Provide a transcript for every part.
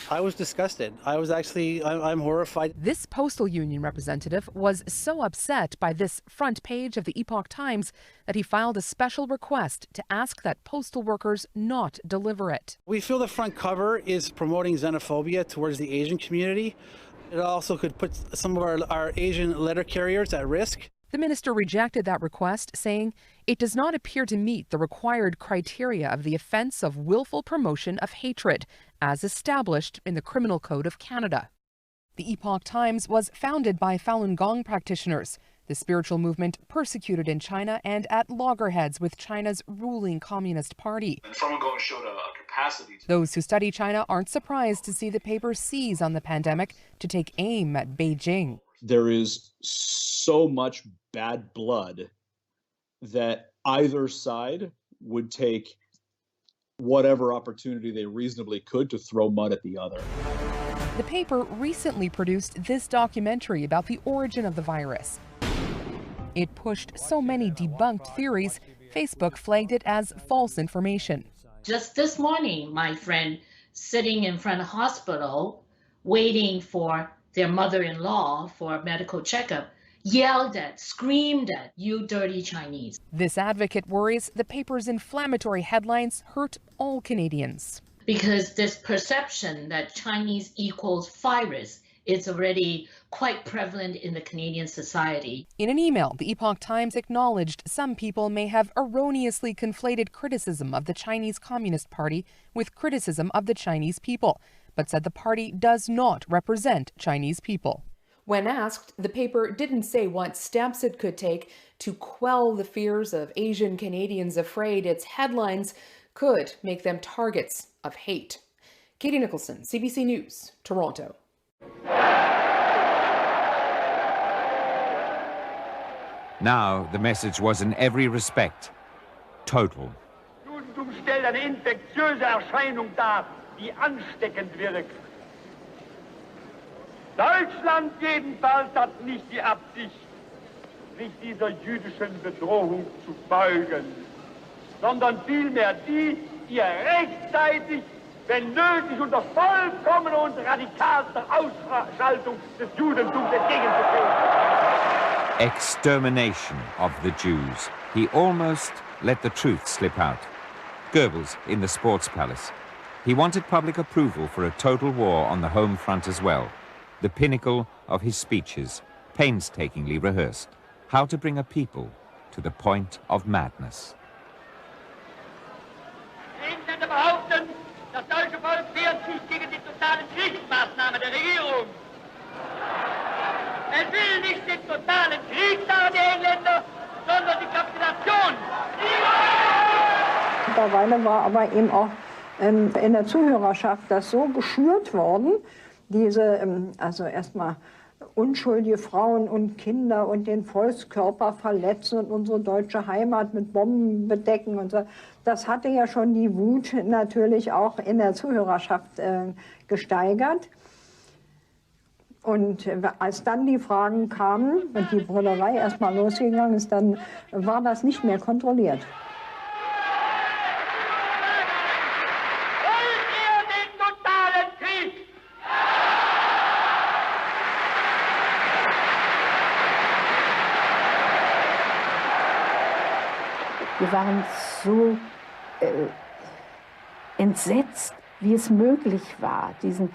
I was disgusted. I'm horrified. This postal union representative was so upset by this front page of the Epoch Times that he filed a special request to ask that postal workers not deliver it. We feel the front cover is promoting xenophobia towards the Asian community. It also could put some of our Asian letter carriers at risk. The minister rejected that request, saying it does not appear to meet the required criteria of the offence of willful promotion of hatred, as established in the Criminal Code of Canada. The Epoch Times was founded by Falun Gong practitioners, the spiritual movement persecuted in China and at loggerheads with China's ruling Communist Party. Falun Gong showed a capacity. Those who study China aren't surprised to see the paper seize on the pandemic to take aim at Beijing. There is so much bad blood that either side would take whatever opportunity they reasonably could to throw mud at the other. The paper recently produced this documentary about the origin of the virus. It pushed so many debunked theories, Facebook flagged it as false information. Just this morning, my friend sitting in front of the hospital waiting for their mother-in-law for a medical checkup, yelled at, screamed at, "You dirty Chinese." This advocate worries the paper's inflammatory headlines hurt all Canadians. Because this perception that Chinese equals virus is already quite prevalent in the Canadian society. In an email, the Epoch Times acknowledged some people may have erroneously conflated criticism of the Chinese Communist Party with criticism of the Chinese people, but said the party does not represent Chinese people. When asked, the paper didn't say what steps it could take to quell the fears of Asian Canadians afraid its headlines could make them targets of hate. Katie Nicholson, CBC News, Toronto. Now the message was in every respect total. Judentum stellt eine infektiöse Erscheinung dar, die ansteckend wirkt. Deutschland jedenfalls hat nicht die Absicht, sich dieser jüdischen Bedrohung zu beugen, sondern vielmehr die, ihr rechtzeitig, wenn nötig, unter vollkommener und radikalster Ausschaltung des Judentums entgegenzutreten. Extermination of the Jews. He almost let the truth slip out. Goebbels in the Sports Palace. He wanted public approval for a total war on the home front as well. The pinnacle of his speeches, painstakingly rehearsed. How to bring a people to the point of madness. Gegenstände behaupten, das deutsche Volk wehrt sich gegen die totalen Kriegsmaßnahmen der Regierung. Es will nicht den totalen Krieg, sagen die Engländer, sondern die Kapitulation. Mittlerweile war aber eben auch in der Zuhörerschaft das so geschürt worden, also erstmal unschuldige Frauen und Kinder und den Volkskörper verletzen und unsere deutsche Heimat mit Bomben bedecken und so. Das hatte ja schon die Wut natürlich auch in der Zuhörerschaft gesteigert. Und als dann die Fragen kamen und die Brüllerei erstmal losgegangen ist, dann war das nicht mehr kontrolliert. Wir waren so entsetzt, wie es möglich war, diesen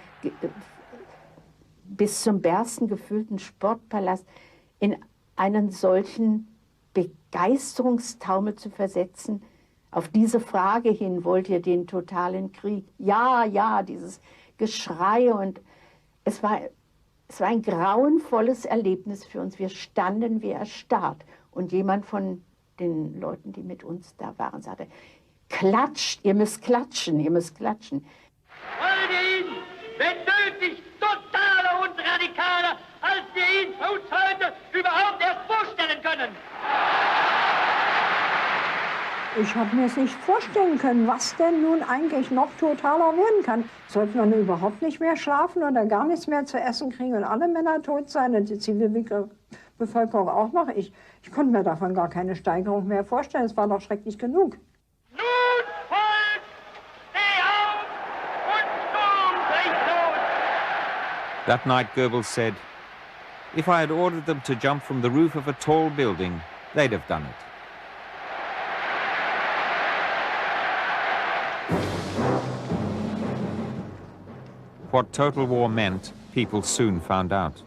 bis zum Bersten gefüllten Sportpalast in einen solchen Begeisterungstaumel zu versetzen. Auf diese Frage hin, wollt ihr den totalen Krieg? Ja, ja, dieses Geschrei. Und es war ein grauenvolles Erlebnis für uns. Wir standen wie erstarrt. Und jemand von den Leuten, die mit uns da waren, sagte, klatscht, ihr müsst klatschen, ihr müsst klatschen. Wollt ihr ihn, wenn nötig, totaler und radikaler, als wir ihn für uns heute überhaupt erst vorstellen können? Ich habe mir es nicht vorstellen können, was denn nun eigentlich noch totaler werden kann. Sollten wir nun überhaupt nicht mehr schlafen oder gar nichts mehr zu essen kriegen und alle Männer tot sein und die Zivilbevölkerung auch noch? Ich konnte mir davon gar keine Steigerung mehr vorstellen. Es war doch schrecklich genug. Nun, Volk, steh auf und Sturm bricht los! That night, Goebbels said, "If I had ordered them to jump from the roof of a tall building, they'd have done it." What total war meant, people soon found out.